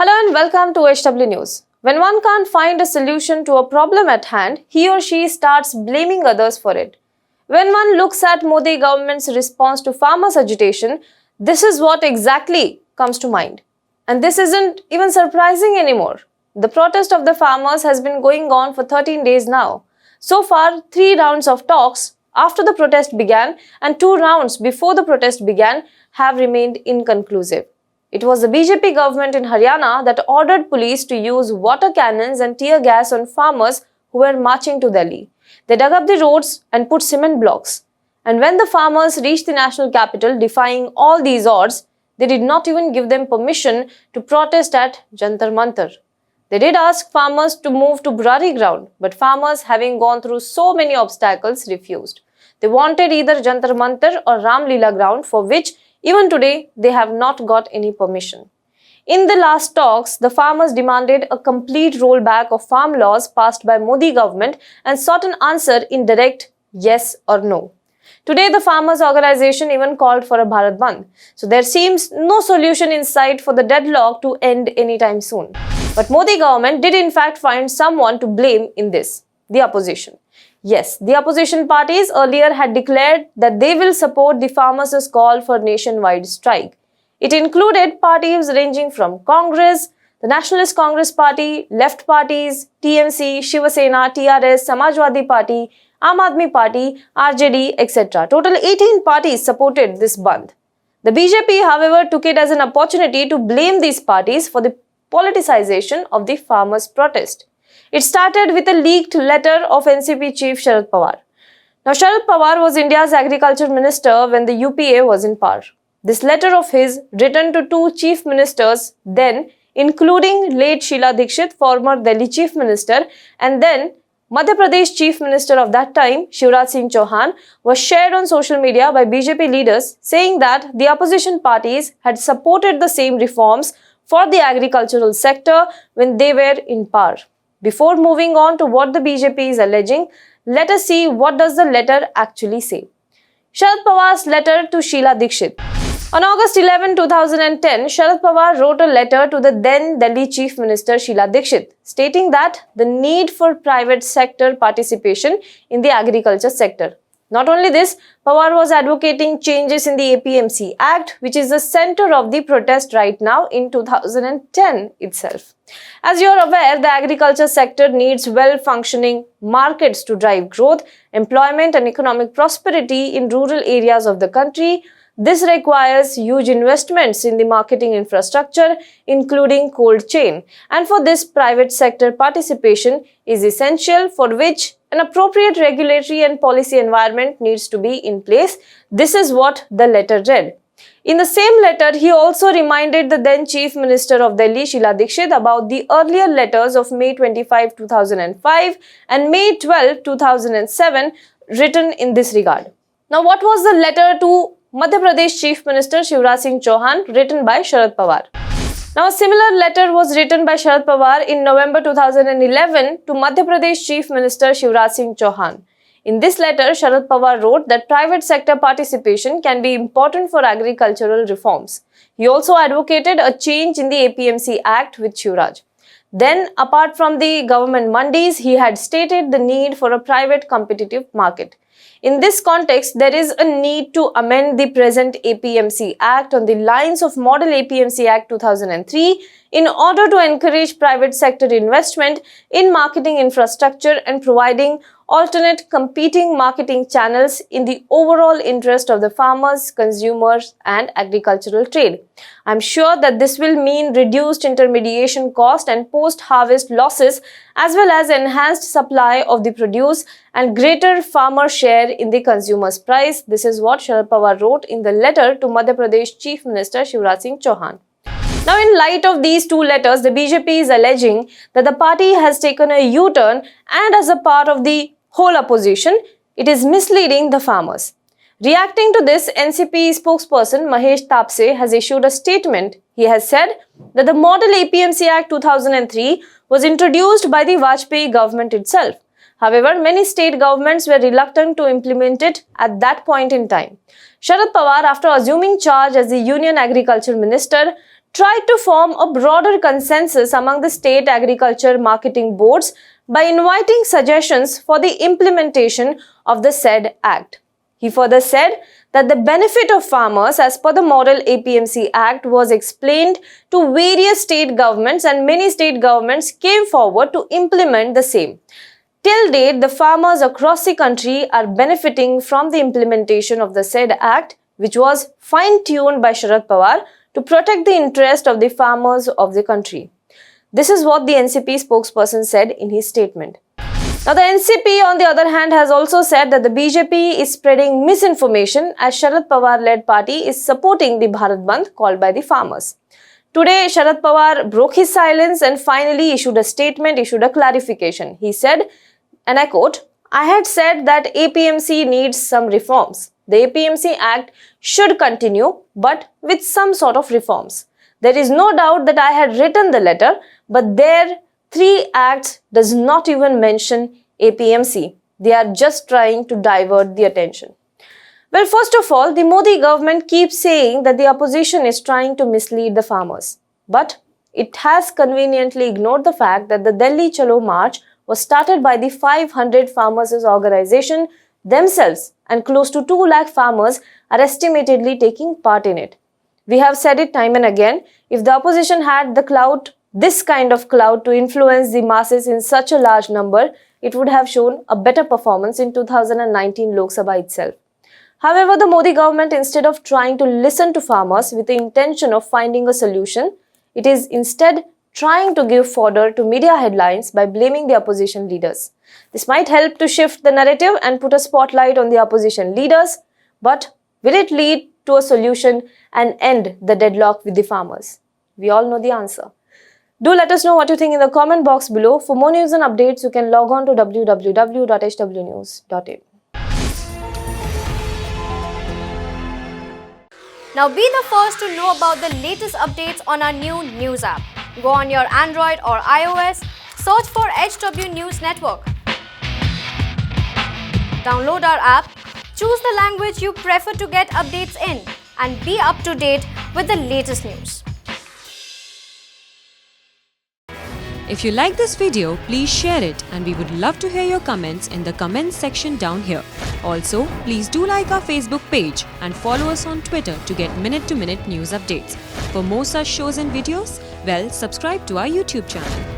Hello and welcome to HW News. When one can't find a solution to a problem at hand, he or she starts blaming others for it. When one looks at Modi government's response to farmers' agitation, this is what exactly comes to mind. And this isn't even surprising anymore. The protest of the farmers has been going on for 13 days now. So far, 3 rounds of talks after the protest began and 2 rounds before the protest began have remained inconclusive. It was the BJP government in Haryana that ordered police to use water cannons and tear gas on farmers who were marching to Delhi. They dug up the roads and put cement blocks. And when the farmers reached the national capital defying all these odds, they did not even give them permission to protest at Jantar Mantar. They did ask farmers to move to Burari ground, but farmers, having gone through so many obstacles, refused. They wanted either Jantar Mantar or Ram Leela ground, for which even today, they have not got any permission. In the last talks, the farmers demanded a complete rollback of farm laws passed by Modi government and sought an answer in direct yes or no. Today, the farmers' organization even called for a Bharat Bandh. So there seems no solution in sight for the deadlock to end anytime soon. But Modi government did in fact find someone to blame in this, the opposition. Yes, the opposition parties earlier had declared that they will support the farmers' call for nationwide strike. It included parties ranging from Congress, the Nationalist Congress Party, left parties, TMC, ShivSena, TRS, Samajwadi Party, Aam Aadmi Party, RJD, etc. Total 18 parties supported this bandh. The BJP, however, took it as an opportunity to blame these parties for the politicization of the farmers' protest. It started with a leaked letter of NCP chief Sharad Pawar. Now, Sharad Pawar was India's agriculture minister when the UPA was in power. This letter of his, written to 2 chief ministers then, including late Sheila Dikshit, former Delhi chief minister, and then Madhya Pradesh chief minister of that time, Shivraj Singh Chauhan, was shared on social media by BJP leaders saying that the opposition parties had supported the same reforms for the agricultural sector when they were in power. Before moving on to what the BJP is alleging, let us see what does the letter actually say. Sharad Pawar's letter to Sheila Dikshit. On August 11, 2010, Sharad Pawar wrote a letter to the then Delhi Chief Minister Sheila Dikshit, stating that the need for private sector participation in the agriculture sector. Not only this, Pawar was advocating changes in the APMC Act, which is the center of the protest right now in 2010 itself. As you are aware, the agriculture sector needs well-functioning markets to drive growth, employment and economic prosperity in rural areas of the country. This requires huge investments in the marketing infrastructure, including cold chain. And for this, private sector participation is essential, for which an appropriate regulatory and policy environment needs to be in place. This is what the letter read. In the same letter, he also reminded the then Chief Minister of Delhi, Sheila Dikshit, about the earlier letters of May 25, 2005 and May 12, 2007 written in this regard. Now, what was the letter to Madhya Pradesh Chief Minister Shivraj Singh Chauhan written by Sharad Pawar? Now, a similar letter was written by Sharad Pawar in November 2011 to Madhya Pradesh Chief Minister Shivraj Singh Chauhan. In this letter, Sharad Pawar wrote that private sector participation can be important for agricultural reforms. He also advocated a change in the APMC Act with Shivraj. Then, apart from the government mandis, he had stated the need for a private competitive market. In this context, there is a need to amend the present APMC Act on the lines of Model APMC Act 2003 in order to encourage private sector investment in marketing infrastructure and providing alternate competing marketing channels in the overall interest of the farmers, consumers and agricultural trade. I am sure that this will mean reduced intermediation cost and post-harvest losses, as well as enhanced supply of the produce and greater farmer share in the consumer's price. This is what Sharad Pawar wrote in the letter to Madhya Pradesh Chief Minister Shivraj Singh Chauhan. Now, in light of these 2 letters, the BJP is alleging that the party has taken a U-turn, and as a part of the whole opposition, it is misleading the farmers. Reacting to this, NCP spokesperson Mahesh Tapse has issued a statement. He has said that the Model APMC Act 2003 was introduced by the Vajpayee government itself. However, many state governments were reluctant to implement it at that point in time. Sharad Pawar, after assuming charge as the Union Agriculture Minister, tried to form a broader consensus among the state agriculture marketing boards by inviting suggestions for the implementation of the said act. He further said that the benefit of farmers as per the model APMC Act was explained to various state governments, and many state governments came forward to implement the same. Till date, the farmers across the country are benefiting from the implementation of the said act, which was fine-tuned by Sharad Pawar to protect the interest of the farmers of the country. This is what the NCP spokesperson said in his statement. Now, the NCP, on the other hand, has also said that the BJP is spreading misinformation as Sharad Pawar-led party is supporting the Bharat Bandh called by the farmers. Today, Sharad Pawar broke his silence and finally issued a statement, issued a clarification. He said, and I quote, "I had said that APMC needs some reforms. The APMC Act should continue, but with some sort of reforms. There is no doubt that I had written the letter, but their 3 acts does not even mention APMC. They are just trying to divert the attention." Well, first of all, the Modi government keeps saying that the opposition is trying to mislead the farmers. But it has conveniently ignored the fact that the Delhi Chalo March was started by the 500 farmers' organization themselves, and close to 2 lakh farmers are estimatedly taking part in it. We have said it time and again, if the opposition had the clout, this kind of clout to influence the masses in such a large number, it would have shown a better performance in 2019 Lok Sabha itself. However, the Modi government, instead of trying to listen to farmers with the intention of finding a solution, it is instead trying to give fodder to media headlines by blaming the opposition leaders. This might help to shift the narrative and put a spotlight on the opposition leaders, but will it lead to a solution and end the deadlock with the farmers? We all know the answer. Do let us know what you think in the comment box below. For more news and updates, you can log on to www.hwnews.in. Now be the first to know about the latest updates on our new news app. Go on your Android or iOS, search for HW News Network. Download our app, choose the language you prefer to get updates in, and be up to date with the latest news. If you like this video, please share it, and we would love to hear your comments in the comments section down here. Also, please do like our Facebook page and follow us on Twitter to get minute-to-minute news updates. For more such shows and videos, well, subscribe to our YouTube channel.